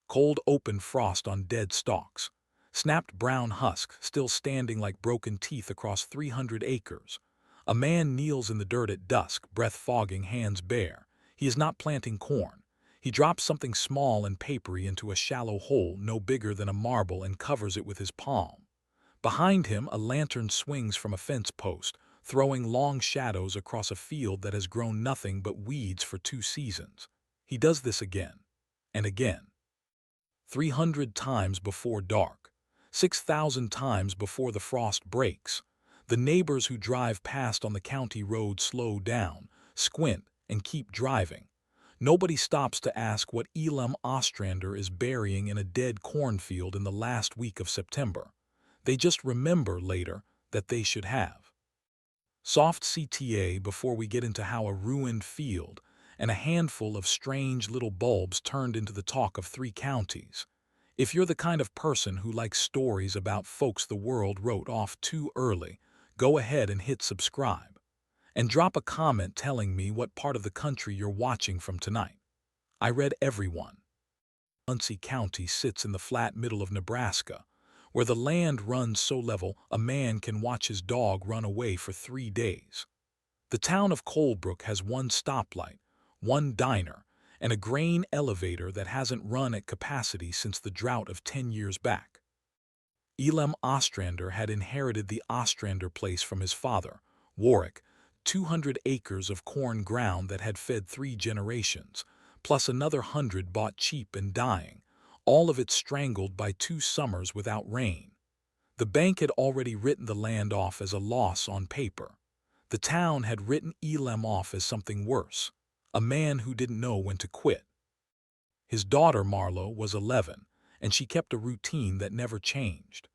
Cold open frost on dead stalks. Snapped brown husk still standing like broken teeth across 300 acres. A man kneels in the dirt at dusk, breath fogging, hands bare. He is not planting corn. He drops something small and papery into a shallow hole no bigger than a marble and covers it with his palm. Behind him, a lantern swings from a fence post, throwing long shadows across a field that has grown nothing but weeds for 2 seasons. He does this again and again. 300 times before dark. 6,000 times before the frost breaks. The neighbors who drive past on the county road slow down, squint, and keep driving. Nobody stops to ask what Elam Ostrander is burying in a dead cornfield in the last week of September. They just remember later that they should have. Soft CTA before we get into how a ruined field and a handful of strange little bulbs turned into the talk of 3 counties. If you're the kind of person who likes stories about folks the world wrote off too early, go ahead and hit subscribe. And drop a comment telling me what part of the country you're watching from tonight. I read everyone. Muncie County sits in the flat middle of Nebraska, where the land runs so level a man can watch his dog run away for 3 days. The town of Coldbrook has one stoplight, one diner, and a grain elevator that hasn't run at capacity since the drought of 10 years back. Elam Ostrander had inherited the Ostrander place from his father, Warwick, 200 acres of corn ground that had fed 3 generations, plus another 100 bought cheap and dying, all of it strangled by 2 summers without rain. The bank had already written the land off as a loss on paper. The town had written Elam off as something worse, a man who didn't know when to quit. His daughter Marlo was 11, and she kept a routine that never changed.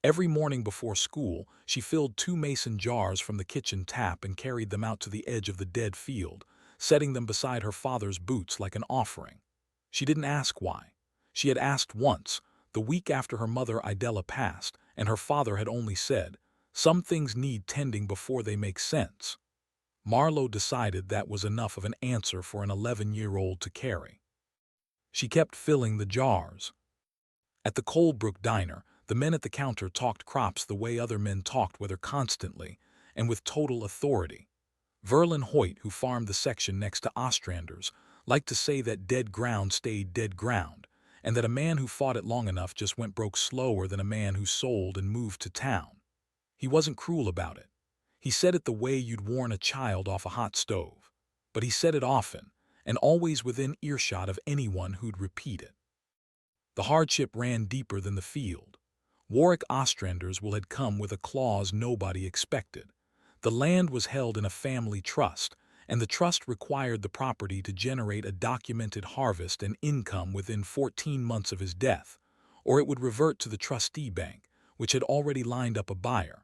Every morning before school, she filled 2 mason jars from the kitchen tap and carried them out to the edge of the dead field, setting them beside her father's boots like an offering. She didn't ask why. She had asked once, the week after her mother Idella passed, and her father had only said, "Some things need tending before they make sense." Marlo decided that was enough of an answer for an 11-year-old to carry. She kept filling the jars. At the Coldbrook diner, the men at the counter talked crops the way other men talked, whether constantly and with total authority. Verlin Hoyt, who farmed the section next to Ostrander's, liked to say that dead ground stayed dead ground, and that a man who fought it long enough just went broke slower than a man who sold and moved to town. He wasn't cruel about it. He said it the way you'd warn a child off a hot stove. But he said it often, and always within earshot of anyone who'd repeat it. The hardship ran deeper than the field. Warwick Ostrander's will had come with a clause nobody expected. The land was held in a family trust, and the trust required the property to generate a documented harvest and income within 14 months of his death, or it would revert to the trustee bank, which had already lined up a buyer.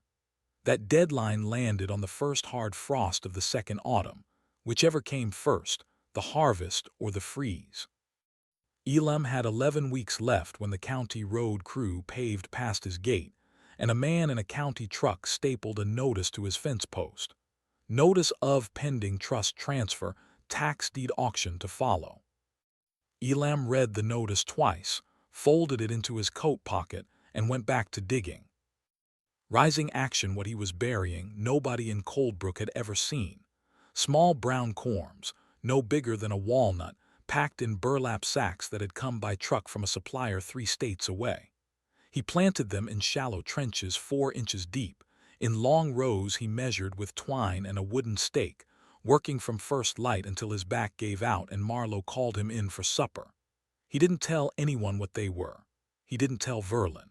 That deadline landed on the first hard frost of the second autumn, whichever came first, the harvest or the freeze. Elam had 11 weeks left when the county road crew paved past his gate, and a man in a county truck stapled a notice to his fence post. Notice of pending trust transfer, tax deed auction to follow. Elam read the notice twice, folded it into his coat pocket, and went back to digging. Rising action, what he was burying, nobody in Coldbrook had ever seen. Small brown corms, no bigger than a walnut, packed in burlap sacks that had come by truck from a supplier 3 states away. He planted them in shallow trenches 4 inches deep. In long rows he measured with twine and a wooden stake, working from first light until his back gave out and Marlo called him in for supper. He didn't tell anyone what they were. He didn't tell Verlin.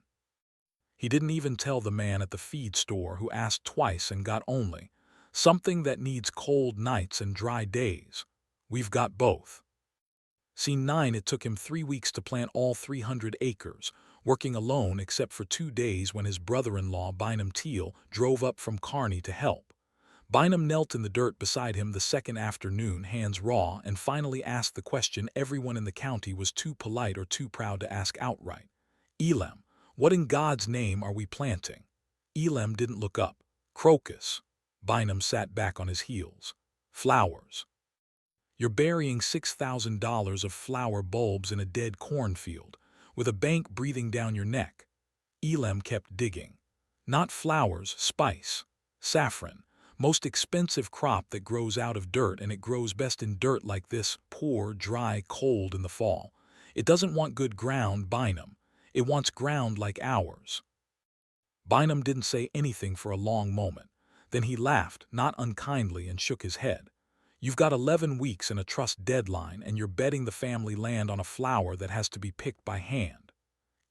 He didn't even tell the man at the feed store who asked twice and got only, "Something that needs cold nights and dry days. We've got both." Scene 9. It took him 3 weeks to plant all 300 acres, working alone except for 2 days when his brother-in-law, Bynum Teal, drove up from Kearney to help. Bynum knelt in the dirt beside him the second afternoon, hands raw, and finally asked the question everyone in the county was too polite or too proud to ask outright. "Elam, what in God's name are we planting?" Elam didn't look up. "Crocus." Bynum sat back on his heels. "Flowers." "You're burying $6,000 of flower bulbs in a dead cornfield. with a bank breathing down your neck. Elam kept digging. Not flowers, spice. Saffron. Most expensive crop that grows out of dirt, and it grows best in dirt like this, poor, dry, cold in the fall. It doesn't want good ground, Bynum. It wants ground like ours. Bynum didn't say anything for a long moment. Then he laughed, not unkindly, and shook his head. You've got 11 weeks and a trust deadline, and you're betting the family land on a flower that has to be picked by hand.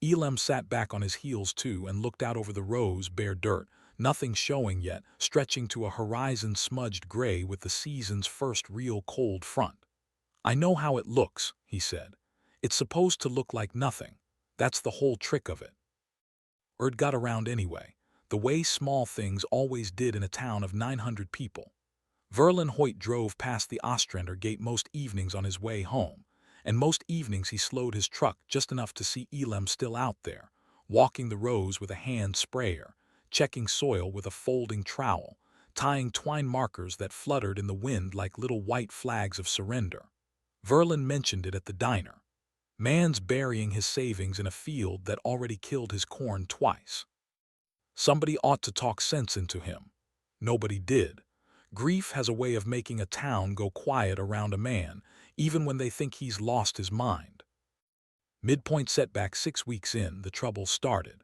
Elam sat back on his heels too and looked out over the rows, bare dirt, nothing showing yet, stretching to a horizon smudged gray with the season's first real cold front. I know how it looks, he said. It's supposed to look like nothing. That's the whole trick of it. Or it got around anyway, the way small things always did in a town of 900 people. Verlin Hoyt drove past the Ostrander gate most evenings on his way home, and most evenings he slowed his truck just enough to see Elam still out there, walking the rows with a hand sprayer, checking soil with a folding trowel, tying twine markers that fluttered in the wind like little white flags of surrender. Verlin mentioned it at the diner. Man's burying his savings in a field that already killed his corn twice. Somebody ought to talk sense into him. Nobody did. Grief has a way of making a town go quiet around a man, even when they think he's lost his mind. Midpoint setback 6 weeks in, the trouble started.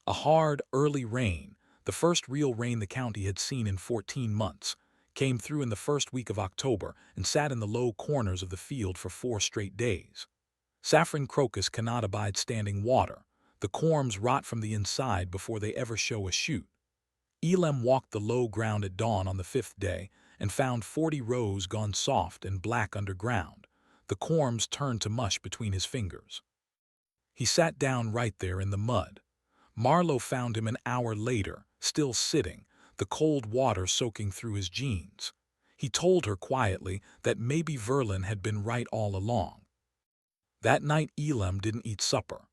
A hard, early rain, the first real rain the county had seen in 14 months, came through in the first week of October and sat in the low corners of the field for 4 straight days. Saffron crocus cannot abide standing water. The corms rot from the inside before they ever show a shoot. Elam walked the low ground at dawn on the 5th day and found 40 rows gone soft and black underground. The corms turned to mush between his fingers. He sat down right there in the mud. Marlowe found him an hour later, still sitting, the cold water soaking through his jeans. He told her quietly that maybe Verlin had been right all along. That night Elam didn't eat supper.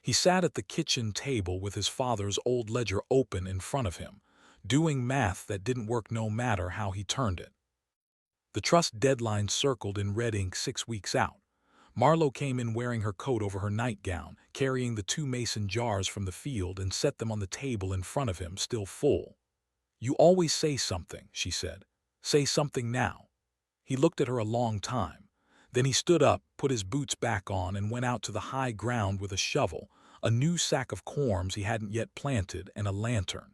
He sat at the kitchen table with his father's old ledger open in front of him, doing math that didn't work no matter how he turned it. The trust deadline circled in red ink 6 weeks out. Marlowe came in wearing her coat over her nightgown, carrying the 2 mason jars from the field and set them on the table in front of him, still full. You always say something, she said. Say something now. He looked at her a long time. Then he stood up, put his boots back on, and went out to the high ground with a shovel, a new sack of corms he hadn't yet planted, and a lantern.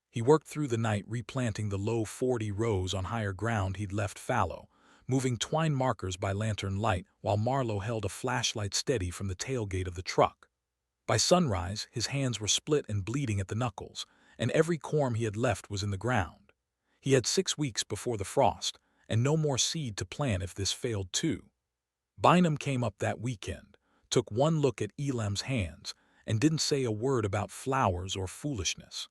He worked through the night replanting the low 40 rows on higher ground he'd left fallow, moving twine markers by lantern light while Marlowe held a flashlight steady from the tailgate of the truck. By sunrise, his hands were split and bleeding at the knuckles, and every corm he had left was in the ground. He had 6 weeks before the frost, and no more seed to plant if this failed too. Bynum came up that weekend, took one look at Elam's hands, and didn't say a word about flowers or foolishness.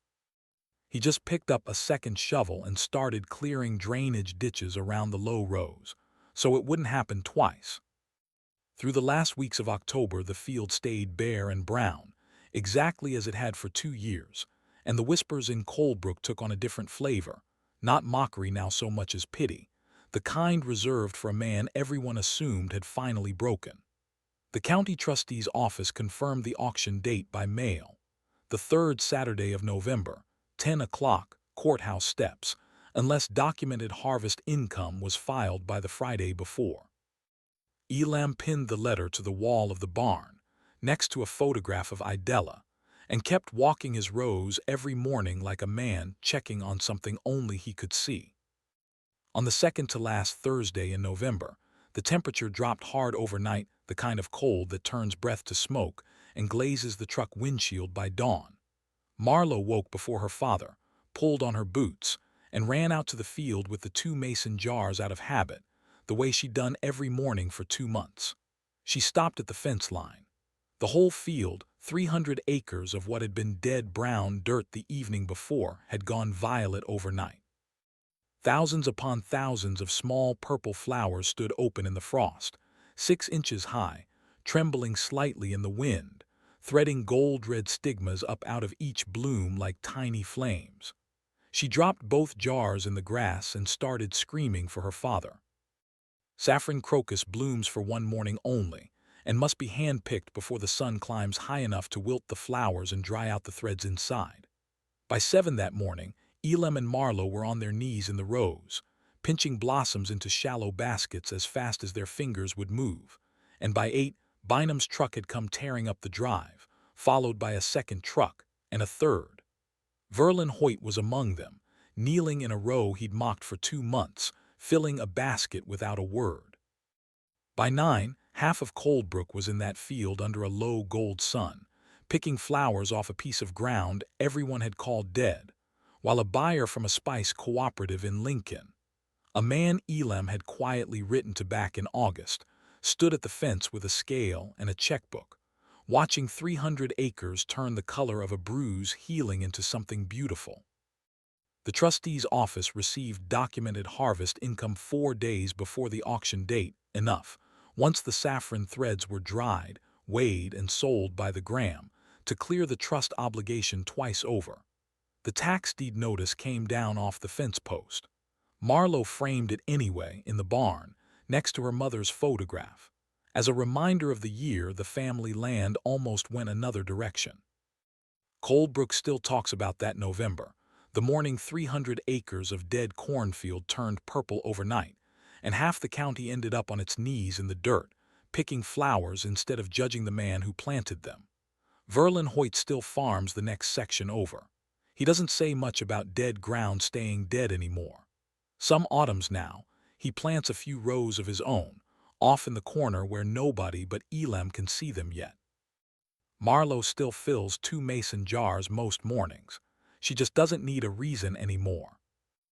He just picked up a second shovel and started clearing drainage ditches around the low rows, so it wouldn't happen twice. Through the last weeks of October, the field stayed bare and brown, exactly as it had for 2 years, and the whispers in Coldbrook took on a different flavor, not mockery now so much as pity, the kind reserved for a man everyone assumed had finally broken. The county trustee's office confirmed the auction date by mail. The 3rd Saturday of November, 10 o'clock, courthouse steps, unless documented harvest income was filed by the Friday before. Elam pinned the letter to the wall of the barn, next to a photograph of Idella, and kept walking his rows every morning like a man checking on something only he could see. On the second to last Thursday in November, the temperature dropped hard overnight, the kind of cold that turns breath to smoke and glazes the truck windshield by dawn. Marlowe woke before her father, pulled on her boots, and ran out to the field with the 2 mason jars out of habit, the way she'd done every morning for 2 months. She stopped at the fence line. The whole field, 300 acres of what had been dead brown dirt the evening before, had gone violet overnight. Thousands upon thousands of small purple flowers stood open in the frost, 6 inches high, trembling slightly in the wind, threading gold-red stigmas up out of each bloom like tiny flames. She dropped both jars in the grass and started screaming for her father. Saffron crocus blooms for one morning only, and must be hand-picked before the sun climbs high enough to wilt the flowers and dry out the threads inside. By 7 that morning, Elam and Marlowe were on their knees in the rows, pinching blossoms into shallow baskets as fast as their fingers would move, and by 8, Bynum's truck had come tearing up the drive, followed by a second truck and a third. Verlin Hoyt was among them, kneeling in a row he'd mocked for 2 months, filling a basket without a word. By 9, half of Coldbrook was in that field under a low gold sun, picking flowers off a piece of ground everyone had called dead, while a buyer from a spice cooperative in Lincoln, a man Elam had quietly written to back in August, stood at the fence with a scale and a checkbook, watching 300 acres turn the color of a bruise healing into something beautiful. The trustee's office received documented harvest income 4 days before the auction date, enough, once the saffron threads were dried, weighed, and sold by the gram, to clear the trust obligation twice over. The tax deed notice came down off the fence post. Marlowe framed it anyway in the barn, next to her mother's photograph. As a reminder of the year the family land almost went another direction. Coldbrook still talks about that November, the morning 300 acres of dead cornfield turned purple overnight, and half the county ended up on its knees in the dirt, picking flowers instead of judging the man who planted them. Verlin Hoyt still farms the next section over. He doesn't say much about dead ground staying dead anymore. Some autumns now, he plants a few rows of his own, off in the corner where nobody but Elam can see them yet. Marlowe still fills 2 mason jars most mornings. She just doesn't need a reason anymore.